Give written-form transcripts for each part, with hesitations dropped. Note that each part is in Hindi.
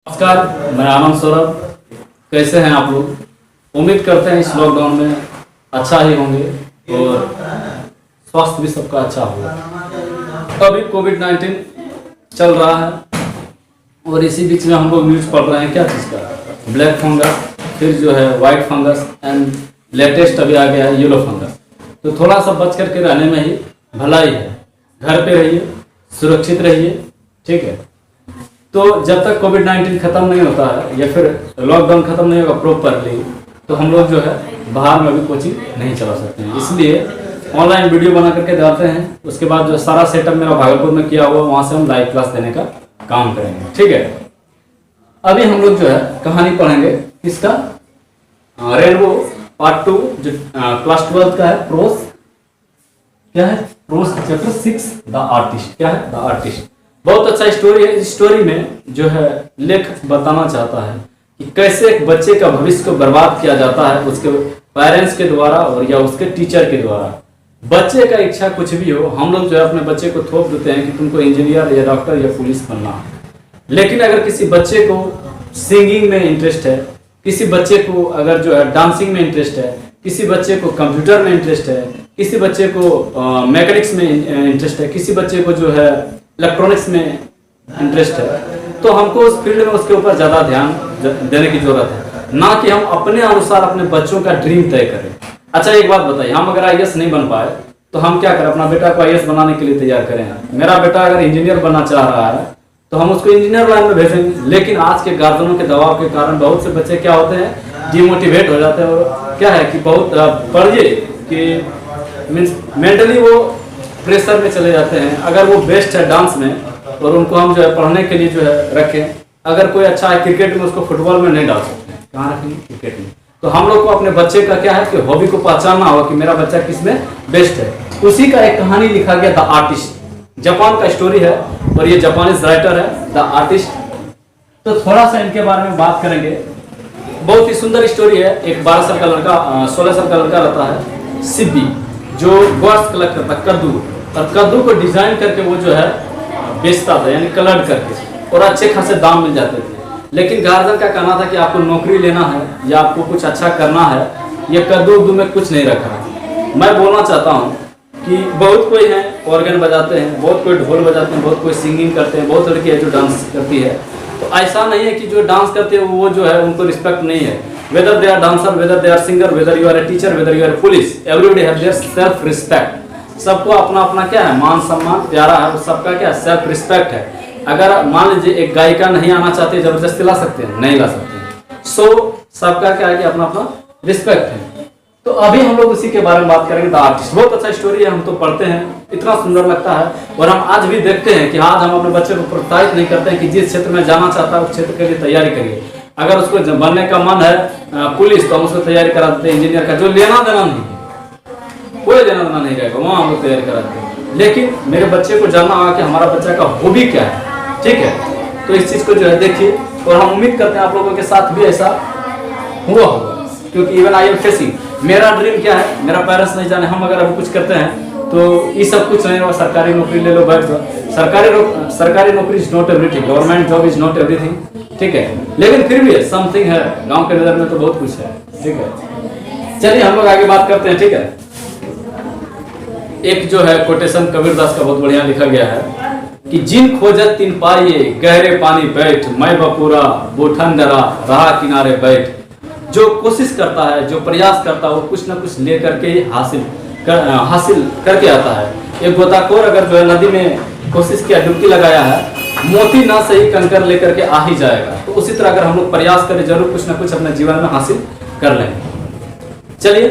नमस्कार, मैं आनंद सौरभ। कैसे हैं आप लोग? उम्मीद करते हैं इस लॉकडाउन में अच्छा ही होंगे और स्वास्थ्य भी सबका अच्छा होगा। अभी कोविड-19 चल रहा है और इसी बीच में हम लोग न्यूज़ पढ़ रहे हैं क्या चीज़ का, ब्लैक फंगस, फिर जो है वाइट फंगस एंड लेटेस्ट अभी आ गया है येलो फंगस। तो थोड़ा सा बच करके रहने में ही भलाई है। घर पे रहिए, सुरक्षित रहिए, ठीक है। तो जब तक कोविड-19 खत्म नहीं होता है या फिर लॉकडाउन खत्म नहीं होगा प्रॉपरली, तो हम लोग जो है बाहर में भी कोचिंग नहीं चला सकते हैं। इसलिए ऑनलाइन वीडियो बना करके डालते हैं। उसके बाद जो सारा सेटअप मेरा भागलपुर में किया हुआ, वहाँ से हम लाइव क्लास देने का काम करेंगे, ठीक है। अभी हम लोग जो है कहानी पढ़ेंगे किसका, रेनबो पार्ट 2 जो क्लास 12 का है। प्रोस क्या है? Pros chapter 6 the artist. क्या है? The artist. बहुत अच्छा स्टोरी है। इस स्टोरी में जो है लेखक बताना चाहता है कि कैसे एक बच्चे का भविष्य को बर्बाद किया जाता है उसके पेरेंट्स के द्वारा और या उसके टीचर के द्वारा। बच्चे का इच्छा कुछ भी हो, हम लोग जो है अपने बच्चे को थोप देते हैं कि तुमको इंजीनियर या डॉक्टर या पुलिस बनना है। लेकिन अगर किसी बच्चे को सिंगिंग में इंटरेस्ट है, किसी बच्चे को अगर जो है डांसिंग में इंटरेस्ट है, किसी बच्चे को कंप्यूटर में इंटरेस्ट है, किसी बच्चे को मैकेनिक्स में इंटरेस्ट है, किसी बच्चे को जो है इलेक्ट्रॉनिक्स में इंटरेस्ट है, तो हमको उस फील्ड में उसके ऊपर ज़्यादा ध्यान देने की जरूरत है, ना कि हम अपने अनुसार अपने बच्चों का ड्रीम तय करें। अच्छा एक बात बताइए, हम अगर आईएएस नहीं बन पाए तो हम क्या करें? अपना बेटा को आईएएस बनाने के लिए तैयार करें। मेरा बेटा अगर इंजीनियर बनना चाह रहा है तो हम उसको इंजीनियर लाइन में भेजेंगे। लेकिन आज के गार्जियनों के दबाव के कारण बहुत से बच्चे क्या होते हैं, डिमोटिवेट हो जाते हैं। और क्या है कि बहुत पढ़िए कि मीन्स मेंटली वो प्रेशर में चले जाते हैं। अगर वो बेस्ट है डांस में और उनको हम जो है पढ़ने के लिए जो है रखें, अगर कोई अच्छा है क्रिकेट में, उसको फुटबॉल में नहीं डाल सकते। कहाँ रखेंगे? क्रिकेट में। तो हम लोग को अपने बच्चे का क्या है कि हॉबी को पहचानना होगा कि मेरा बच्चा किस में बेस्ट है। उसी का एक कहानी लिखा गया द आर्टिस्ट, जापान का स्टोरी है और ये जापानीज राइटर है द आर्टिस्ट। तो थोड़ा सा इनके बारे में बात करेंगे। बहुत ही सुंदर स्टोरी है। एक 12 साल का लड़का 16 साल का लड़का रहता है सिब्बी, जो गोश्त कलेक्ट करता है, कद्दू, और कद्दू को डिजाइन करके वो जो है बेचता था, यानी कलर करके, और अच्छे खासे दाम मिल जाते थे। लेकिन गार्जियन का कहना था कि आपको नौकरी लेना है या आपको कुछ अच्छा करना है, ये कद्दू उद्दू में कुछ नहीं रखा है। मैं बोलना चाहता हूँ कि बहुत कोई है ऑर्गन बजाते हैं, बहुत कोई ढोल बजाते हैं, बहुत कोई सिंगिंग करते हैं, बहुत लड़की है जो डांस करती है। तो ऐसा नहीं है कि जो डांस करते हैं वो जो है उनको रिस्पेक्ट नहीं है। Whether they are dancer, whether they are singer, whether you are a teacher, whether you are a police, everybody have their self respect. सबको अपना अपना क्या है, मान सम्मान प्यारा है, सबका क्या सेल्फ रिस्पेक्ट है। अगर मान लीजिए एक गायिका नहीं आना चाहती, जबरदस्ती ला सकते हैं? नहीं ला सकते। सो सबका क्या है कि अपना अपना रिस्पेक्ट है। तो अभी हम लोग उसी के बारे में बात करेंगे, द आर्टिस्ट। बहुत अच्छा स्टोरी है, हम तो पढ़ते हैं, इतना सुंदर लगता है। और हम आज भी देखते हैं कि आज हम अपने बच्चे को प्रोत्साहित नहीं करते हैं कि जिस क्षेत्र में जाना चाहता है उस क्षेत्र के लिए तैयारी करिए। अगर उसको बनने का मन है पुलिस, तो हम उसको तैयारी करा देते हैं इंजीनियर का, जो लेना देना नहीं है, कोई लेना देना नहीं रहेगा, वहाँ हम लोग तैयारी करा देते हैं। लेकिन मेरे बच्चे को जानना होगा कि हमारा बच्चा का हॉबी क्या है, ठीक है। तो इस चीज़ को जो है देखिए, और हम उम्मीद करते हैं आप लोगों के साथ भी ऐसा हुआ होगा, क्योंकि इवन आई एम फेसिंग, मेरा ड्रीम क्या है, मेरा पेरेंट्स नहीं जाने। हम अगर अभी कुछ करते हैं तो ये सब कुछ नहीं होगा, सरकारी नौकरी ले लो, बैठ जाओ। सरकारी नौकरी is not everything, government job is not everything, ठीक है। लेकिन फिर भी समथिंग है, गांव के नजर में तो बहुत कुछ है, ठीक है। चलिए हम लोग आगे बात करते हैं, ठीक है। एक जो है कोटेशन कबीरदास का बहुत बढ़िया लिखा गया है कि जिन खोजत तिन पाइए, गहरे पानी बैठ, मैं बपूरा बोठन डरा रहा किनारे बैठ। जो कोशिश करता है, जो प्रयास करता है, वो कुछ ना कुछ ले करके ही हासिल करके आता है। एक गोताखोर अगर जो है नदी में कोशिश किया, डुबकी लगाया है, मोती ना सही कंकर लेकर के आ ही जाएगा। तो उसी तरह अगर हम लोग प्रयास करें, जरूर कुछ ना कुछ अपने जीवन में हासिल कर लेंगे। चलिए,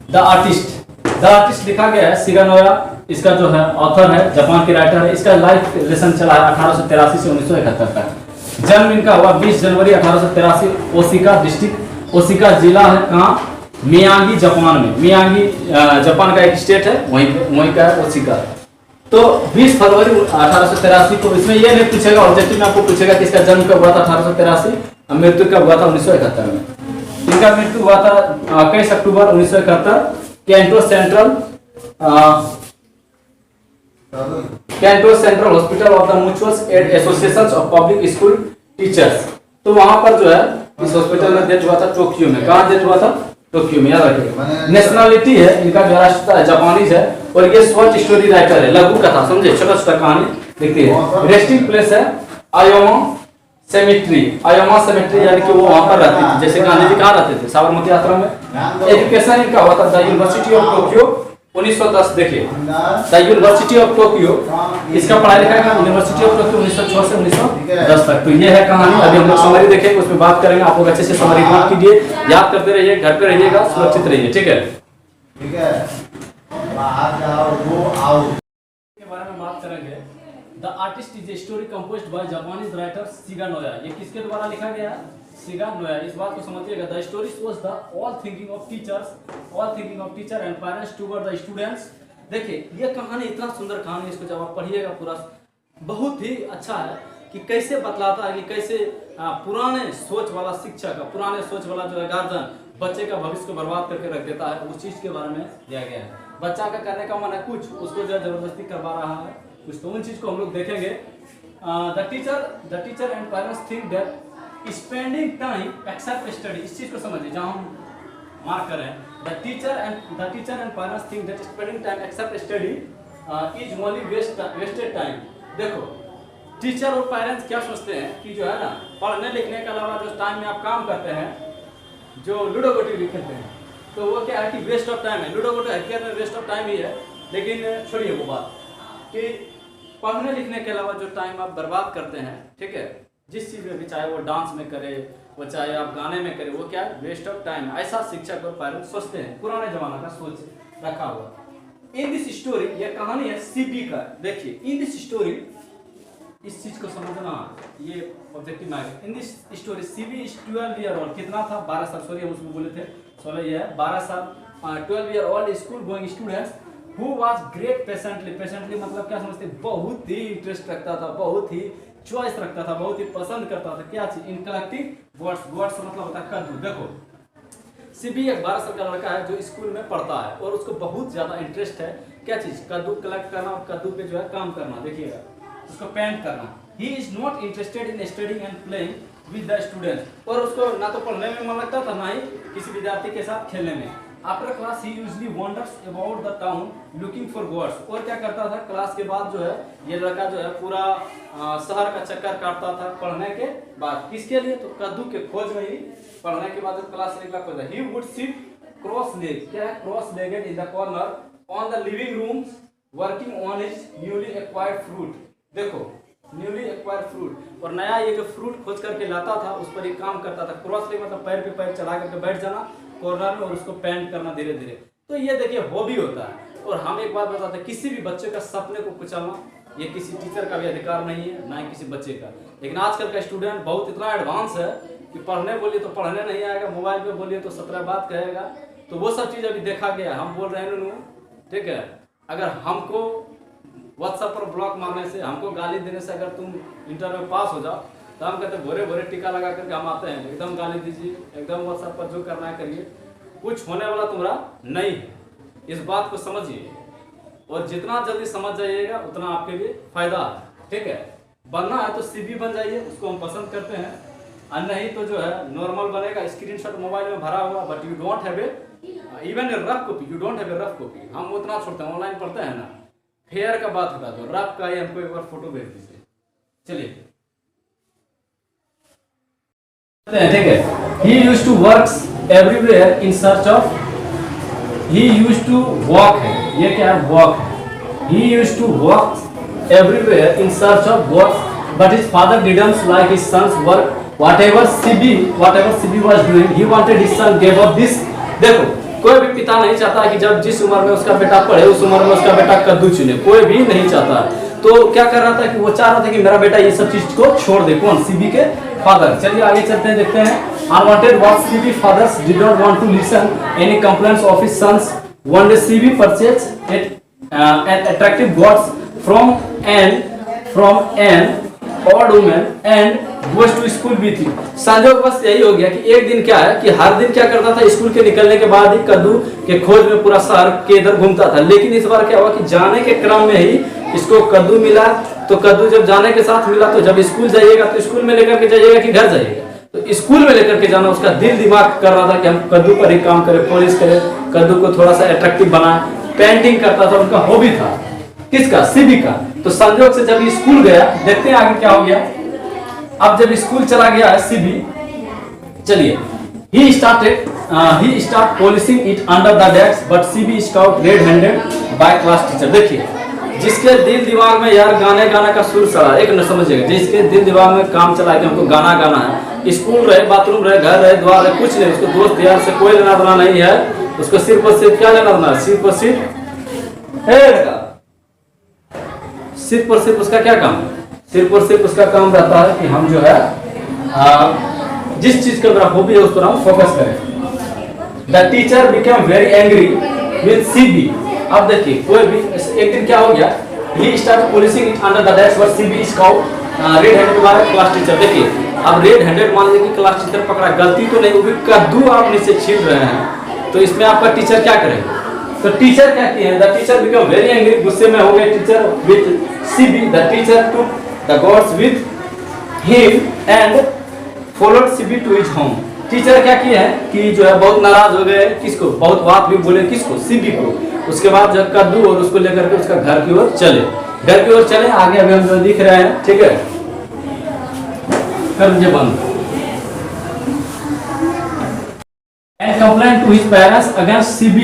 द आर्टिस्ट। द आर्टिस्ट लिखा गया है शिगानोया, इसका जो है ऑथर है, जापान की राइटर है। इसका लाइफ लेसन चला है 1883 से 1971 तक। जन्म इनका हुआ 20 जनवरी 1883, ओसाका डिस्ट्रिक्ट, ओसाका जिला है कहाँ, मियागी, जापान में। मियागी जापान का एक स्टेट है, वहीं का है ओसाका। तो 20 फरवरी 1883 को, इसमें यह नहीं पूछेगा, ऑब्जेक्टिव में आपको पूछेगा कि इसका जन्म कब हुआ था 1883, और मृत्यु कब हुआ था 1971 में। इनका मृत्यु हुआ था 21 अक्टूबर 1971 Canton central hospital of the mutual aid association of public school teachers. तो वहां पर जो है इस हॉस्पिटल में डेथ हुआ था टोक्यो में। कहाँ डेथ हुआ था? टोक्यो में, याद रखिए। नेशनलिटी है इनका जो राष्ट्र है जापानीज है, और ये शॉर्ट स्टोरी राइटर है, लघु कथा, समझे, छोटा छोटा कहानी लिखती है। रेस्टिंग प्लेस है आयोमा सेमेट्री। आयोमा सेमेट्री यानी कि वो वहां पर रहती थी, जैसे गांधी जी कहाँ रहते थे? साबरमती आश्रम में। एजुकेशन इनका हुआ था द यूनिवर्सिटी ऑफ टोक्यो 1910। देखिए द यूनिवर्सिटी ऑफ टोक्यो, इसका पढ़ाई लिखाई का यूनिवर्सिटी ऑफ टोक्यो 1906 से 1910 तक। तो ये है कहानी। अभी हम लोग समरी देखेंगे, उसमें बात करेंगे। आप लोग अच्छे से समरी नोट कीजिए, याद करते रहिए, घर पे रहिएगा, सुरक्षित रहिए, ठीक है? ठीक है, बाहर जाओ वो आओ के बारे में बात करेंगे। The artist is a story composed bye Japanese writer Shiga Noah. ये किसके द्वारा लिखा गया है? Shiga Noah. इस बात को समझिएगा। The story shows the all thinking of teacher and parents toward the students. देखिए ये कहानी इतना सुंदर कहानी, इसको जब आप पढ़िएगा पूरा बहुत ही अच्छा है कि कैसे बतलाता है कि कैसे पुराने सोच वाला शिक्षक, पुराने सोच वाला जो है गार्जियन बच्चे का भविष्य को बर्बाद करके रख देता है, उस चीज के बारे में दिया गया है। बच्चा का करने का मन है कुछ, उसको जो है जबरदस्ती करवा रहा है कुछ, तो उन चीज को हम लोग देखेंगे। The teacher and parents think that spending time except study. इस चीज को समझिए जहां हम मार्क कर रहे हैं। The teacher and parents think that spending time except study is only wasted time. देखो टीचर और पेरेंट्स क्या सोचते हैं कि जो है ना, पढ़ने लिखने के अलावा जो टाइम में आप काम करते हैं, जो लूडो गोटी भी खेलते हैं, तो वो क्या है कि वेस्ट ऑफ टाइम है। लूडो गोटी हकीकत में वेस्ट ऑफ टाइम ही है, लेकिन छोड़िए वो बात कि पढ़ने लिखने के अलावा जो टाइम आप बर्बाद करते हैं, ठीक है, जिस चीज में भी, चाहे वो डांस में करे, वो चाहे आप गाने में करे, वो क्या है? Waste of time. ऐसा शिक्षक और पेरेंट्स सोचते हैं, पुराने जमाना का सोच रखा हुआ। इन दिस स्टोरी, ये कहानी है सीबी का। देखिए इन दिस स्टोरी, इस चीज को समझना, ये ऑब्जेक्टिव में आएगा। In this story CB is 12 year old. कितना था? 12 साल। सॉरी हम उसमें बोले थे 16, ये है 12 साल। 12 year old school going students who was great patiently मतलब क्या समझते? बहुत ही इंटरेस्ट रखता था, बहुत ही चॉइस रखता था, बहुत ही पसंद करता था क्या चीज? इन कलेक्टिंग वर्ड्स मतलब होता है कद्दू। देखो सीबी एक 12 साल का लड़का है जो स्कूल में पढ़ता है और उसको बहुत ज्यादा इंटरेस्ट है क्या चीज? कद्दू कलेक्ट करना और कद्दू पे जो है काम करना। देखिएगा उसको पेंट करना। He is not interested in studying and playing with the students. और उसको ना तो पढ़ने में मन लगता था, ना ही किसी विद्यार्थी के साथ खेलने में। आफ्टर क्लास ही usually wonders about the town looking for gods. और क्या करता था? क्लास के बाद जो है ये लड़का जो है पूरा शहर का चक्कर काटता था पढ़ने के बाद। किसके लिए? तो कद्दू के खोज में ही। पढ़ने के बाद जब क्लास से निकला खोजा, he would sit cross leg. क्या है? Cross legged in the corner on the living room working on his newly acquired fruit. देखो न्यूली एक्वायर्ड फ्रूट, और नया ये जो फ्रूट खोज करके लाता था उस पर ये काम करता था। क्रॉस लेग मतलब पैर पे पैर चढ़ा करके बैठ जाना कॉर्नर में और उसको पेंट करना धीरे धीरे। तो ये देखिए हॉबी होता है। और हम एक बात बताते हैं, किसी भी बच्चे का सपने को कुचलना ये किसी टीचर का भी अधिकार नहीं है, ना ही किसी बच्चे का। लेकिन आजकल का स्टूडेंट बहुत इतना एडवांस है कि पढ़ने बोलिए तो पढ़ने नहीं आएगा, मोबाइल पे बोलिए तो 17 बात कहेगा। तो वो सब चीज अभी देखा गया। हम बोल रहे हैं नू, ठीक है, अगर हमको व्हाट्सएप पर ब्लॉक मारने से, हमको गाली देने से अगर तुम इंटर में पास हो जाओ, तो हम कहते भोरे भोरे टीका लगा करके हम आते हैं, एकदम गाली दीजिए, एकदम व्हाट्सएप पर जो करना है करिए, कुछ होने वाला तुम्हारा नहीं है। इस बात को समझिए, और जितना जल्दी समझ जाइएगा उतना आपके लिए फायदा है, ठीक है। बनना है तो सीबी बन जाइए, उसको हम पसंद करते हैं, और नहीं तो जो है नॉर्मल बनेगा, स्क्रीनशॉट मोबाइल में भरा हुआ, but you don't have even a rough copy, you don't have a rough copy. हम उतना छोड़ते हैं, ऑनलाइन पढ़ते हैं ना, फेयर का बात होता तो रफ का ही हमको एक बार फोटो भेज दीजिए। चलिए ठीक है। He used to works everywhere in search of, he used to walk है, ये क्या है? walk है। He used to walk everywhere in search of gods, but his father didn't like his son's work. Whatever CB was doing, he wanted his son gave up this. देखो कोई भी पिता नहीं चाहता कि जब जिस उम्र में उसका बेटा पढ़े उस उम्र में उसका बेटा कद्दू चुने, कोई भी नहीं चाहता। तो क्या कर रहा था कि वो चाह रहा था कि मेरा बेटा ये सब चीज को छोड़ दे। कौन? सीबी के फादर। चलिए आगे चलते हैं, देखते हैं। Unwanted what CB fathers did not want to listen any complaints of his sons. One day CB purchased an attractive gods from an odd woman and goes to school with him. संजोग बस यही हो गया कि एक दिन क्या है कि हर दिन क्या करता था, स्कूल के निकलने के बाद ही कद्दू के खोज में पूरा शहर के इधर घूमता था। लेकिन इस बार क्या हुआ कि जाने के क्रम में ही इसको कद्दू मिला, तो कद्दू जब जाने के साथ मिला, तो जब स्कूल जाइएगा तो स्कूल में लेकर के जाइएगा कि घर जाइएगा? तो स्कूल में लेकर के जाना। उसका दिल दिमाग कर रहा था कि हम कद्दू पर ही काम करें, पॉलिश करें, कद्दू को थोड़ा सा अट्रैक्टिव बनाए। पेंटिंग करता था, उनका हॉबी था। किसका? सीबी का। तो संजोग से जब स्कूल गया, देखते हैं आगे क्या हो गया। अब जब स्कूल चला गया है सीबी, चलिए, he start polishing it under the desk, but CB scout red handed by class teacher। देखिए, जिसके दिल दिमाग में यार गाने गाना का सुर चला, एक न समझिएगा, जिसके दिल दिमाग में काम चला कि हमको गाना गाना है, स्कूल रहे, बाथरूम रहे, घर रहे, द्वार रहे, कुछ नहीं, उसको दोस्त यार से कोई लेना देना नहीं है, उसको सिर्फ और सिर्फ क्या लेना देना, सिर्फ और सिर्फ उसका क्या काम, सिर्फ और सिर्फ उसका काम रहता है कि हम जो है जिस चीज का मेरा हॉबी है उस पर हम फोकस करें। The teacher become very angry with CB. अब देखिए, कोई भी एक दिन क्या हो गया, he start polishing it under the desk, but CB scout red handed by class teacher. देखिए, अब रेड हैंडेड मान लीजिए कि क्लास टीचर पकड़ा, गलती तो नहीं, वो भी कद्दू आप नीचे छील रहे हैं, तो इसमें आपका टीचर क्या करेगा? तो टीचर क्या किए? The teacher become very angry, गुस्से में हो गए teacher with CB. The teacher took the gods with him and followed CB to his home. Teacher क्या किए हैं कि जो है बहुत नाराज हो गए, किसको? बहुत बात भी बोले, किसको? सीबी को। उसके बाद जो कद्दू और उसको लेकर के उसका घर की ओर चले, घर की ओर चले। आगे अभी हम जो दिख रहे हैं, ठीक है, कर दीजिए बंद। And complained to his parents against CB.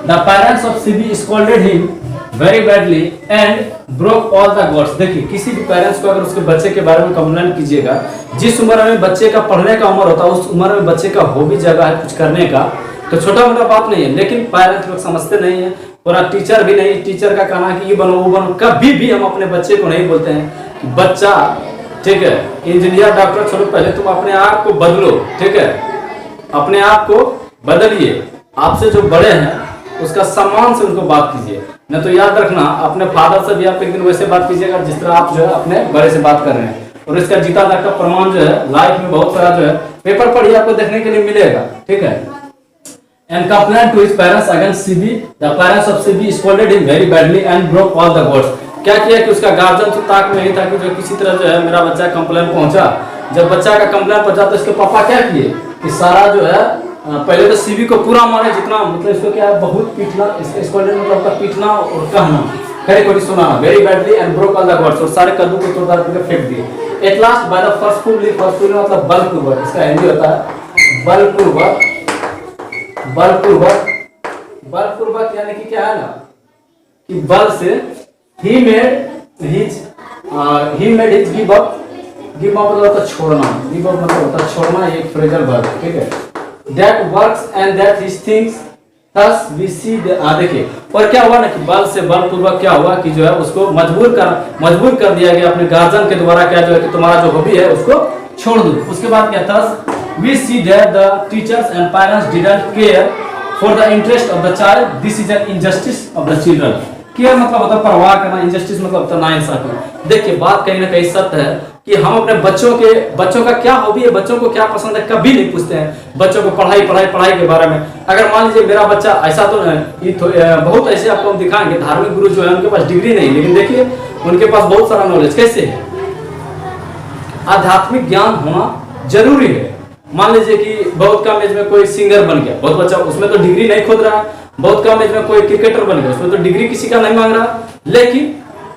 The parents of CB scolded him very badly and broke all the gods। देखिए, किसी भी पेरेंट्स को अगर उसके बच्चे के बारे में कंप्लेंट कीजिएगा, जिस उम्र में बच्चे का पढ़ने का उम्र होता है, उस उम्र में बच्चे का हॉबी जगह है कुछ करने का, तो छोटा मोटा बात नहीं है, लेकिन पेरेंट्स लोग समझते नहीं है, और टीचर भी नहीं। टीचर का कहना है कि ये बनो वो बनो, कभी भी हम अपने बच्चे को नहीं बोलते हैं कि बच्चा, ठीक है, इंजीनियर डॉक्टर छोड़ो, पहले तुम अपने आप को बदलो, ठीक है, अपने आप को बदलिए। आपसे जो बड़े हैं उसका सम्मान से उनको बात कीजिए, न तो याद रखना अपने फादर से भी आप एक दिन वैसे बात कीजिएगा जिस तरह आप जो है अपने बड़े से बात कर रहे हैं। और इसका जीता जागता प्रमाण जो है लाइफ में बहुत सारा जो है पेपर पढ़िए, आपको देखने के लिए मिलेगा, ठीक है। And complaint to his parents against CB. The parents of CB scolded him very badly and broke all the gods. क्या किया कि उसका गार्जियन तो ताक में ही था कि जो किसी तरह जो है मेरा बच्चा कंप्लेंट पहुंचा। जब बच्चा का कंप्लेंट पहुंचा तो इसके पापा क्या किए कि सारा जो है पहले तो सीबी को पूरा मारे, जितना मतलब इसको क्या है बहुत पीटना, स्कोल्डेड मतलब पीटना और कहना, खरी खोटी सुनाना, very badly and broke all the God's, और सारे कद्दू को तोड़ करके फेंक दिए। एट लास्ट बाय द फर्स्टफुली मतलब बलपूर्वक, इसका हिंदी होता है बलपूर्वक। बलपूर्वक यानी कि क्या है ना कि बल से he made his give up. Give up मतलब छोड़ना, गिव अप मतलब होता है छोड़ना, ये फ्रेजल वर्ब, ठीक है। That works and that his things thus we see the। देखिए, और क्या हुआ ना कि बल से बलपूर्वक क्या हुआ कि जो है उसको मजबूर कर दिया गया अपने गार्जियन के द्वारा, क्या जो है कि तुम्हारा जो हॉबी है उसको छोड़ दो। उसके बाद क्या था, we see that the teachers and parents didn't care for the interest of the child। This is an injustice of the children। Care मतलब होता है परवाह करना, इंजस्टिस मतलब होता है नाइंसाफी। देखिए, बात कहीं ना कहीं सत्य है कि हम अपने बच्चों का क्या हॉबी है, बच्चों को क्या पसंद है, कभी नहीं पूछते हैं बच्चों को पढ़ाई के बारे में। अगर मान लीजिए मेरा बच्चा ऐसा, तो बहुत ऐसे आपको हम दिखाएंगे धार्मिक गुरु जो है उनके पास डिग्री नहीं, लेकिन देखिए उनके पास बहुत सारा नॉलेज। कैसे है? आध्यात्मिक ज्ञान होना जरूरी है। मान लीजिए कि बहुत कम एज में कोई सिंगर बन गया, बहुत बच्चा, उसमें तो डिग्री नहीं खोद रहा। बहुत कम एज में कोई क्रिकेटर बन गया, उसमें तो डिग्री किसी का नहीं मांग रहा, लेकिन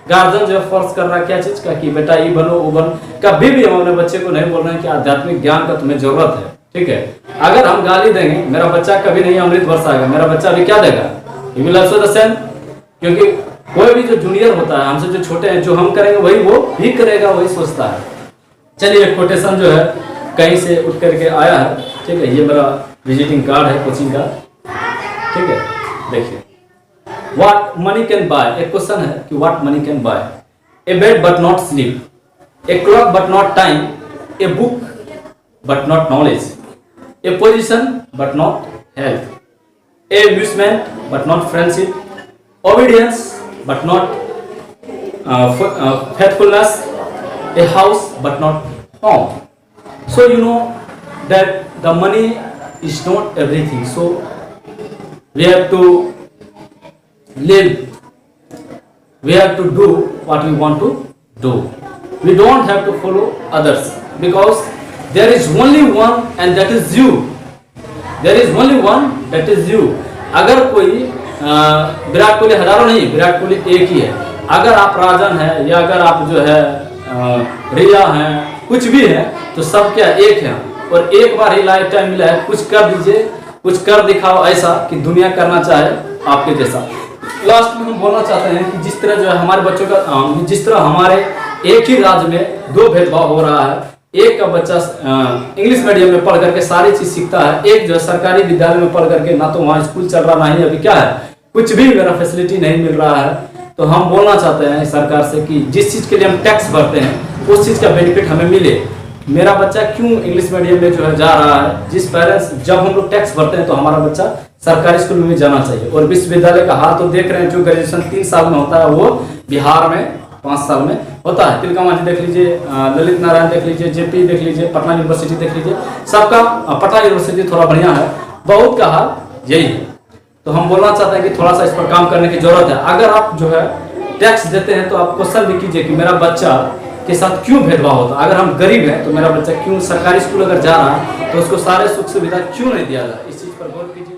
गार्जियन जो फोर्स कर रहा है क्या चीज का कि बेटा ये बनो वो बनो। कभी भी हम अपने बच्चे को नहीं बोल रहे हैं कि आध्यात्मिक ज्ञान का तुम्हें जरूरत है, ठीक है। अगर हम गाली देंगे, मेरा बच्चा कभी नहीं अमृत वर्षा आएगा, मेरा बच्चा भी क्या देगा, he will also the same. क्योंकि कोई भी जो जूनियर होता है हमसे जो छोटे हैं, जो हम करेंगे वही वो भी करेगा, वही सोचता है। चलिए, एक कोटेशन जो है कहीं से उठ करके आया है, ठीक है, ये मेरा विजिटिंग कार्ड है कोचिंग का, ठीक है। देखिए, What money can buy? एक क्वेश्चन है कि what money can buy? A bed but not sleep, a clock but not time, a book but not knowledge, a position but not health, a amusement but not friendship, obedience but not faithfulness, a house but not home. So you know that the money is not everything. So we have to live, we have to do what we want to do. We don't have to follow others because there is only one and that is you. There is only one that is you. अगर कोई विराट कोहली हजारों नहीं, विराट कोहली एक ही है। अगर आप राजन है या अगर आप जो है रिया हैं, कुछ भी है, तो सब क्या एक है। और एक बार ही लाइफ टाइम मिला है, कुछ कर दीजिए, कुछ कर दिखाओ ऐसा कि दुनिया करना चाहे आपके जैसा। लास्ट में हम बोलना चाहते हैं कि जिस तरह जो है हमारे बच्चों का, जिस तरह हमारे एक ही राज्य में दो भेदभाव हो रहा है, एक का बच्चा इंग्लिश मीडियम में पढ़ करके सारी चीज सीखता है, एक जो है सरकारी विद्यालय में पढ़ करके ना तो वहाँ स्कूल चल रहा, ना ही अभी क्या है, कुछ भी मेरा फैसिलिटी नहीं मिल रहा है। तो हम बोलना चाहते हैं सरकार से कि जिस चीज के लिए हम टैक्स भरते हैं उस चीज का बेनिफिट हमें मिले। मेरा बच्चा क्यों इंग्लिश मीडियम में जो है जा रहा है, जिस पेरेंट्स, जब हम लोग टैक्स भरते हैं तो हमारा बच्चा सरकारी स्कूल में भी जाना चाहिए। और विश्वविद्यालय का हाल तो देख रहे हैं, जो ग्रेजुएशन 3 साल में होता है वो बिहार में 5 साल में होता है। तिलकामांझी देख लीजिए, ललित नारायण देख लीजिए, जेपी देख लीजिए, पटना यूनिवर्सिटी देख लीजिए, सबका, पटना यूनिवर्सिटी थोड़ा बढ़िया है, बहुत का हाल यही है। तो हम बोलना चाहते हैं कि थोड़ा सा इस पर काम करने की जरूरत है। अगर आप जो है टैक्स देते हैं तो आप क्वेश्चन भी कीजिए कि मेरा बच्चा के साथ क्यों भेदभाव होता है। अगर हम गरीब हैं तो मेरा बच्चा क्यों सरकारी स्कूल अगर जा रहा है तो उसको सारे सुख सुविधा क्यों नहीं दिया जा रहा है, इस चीज पर गौर कीजिए।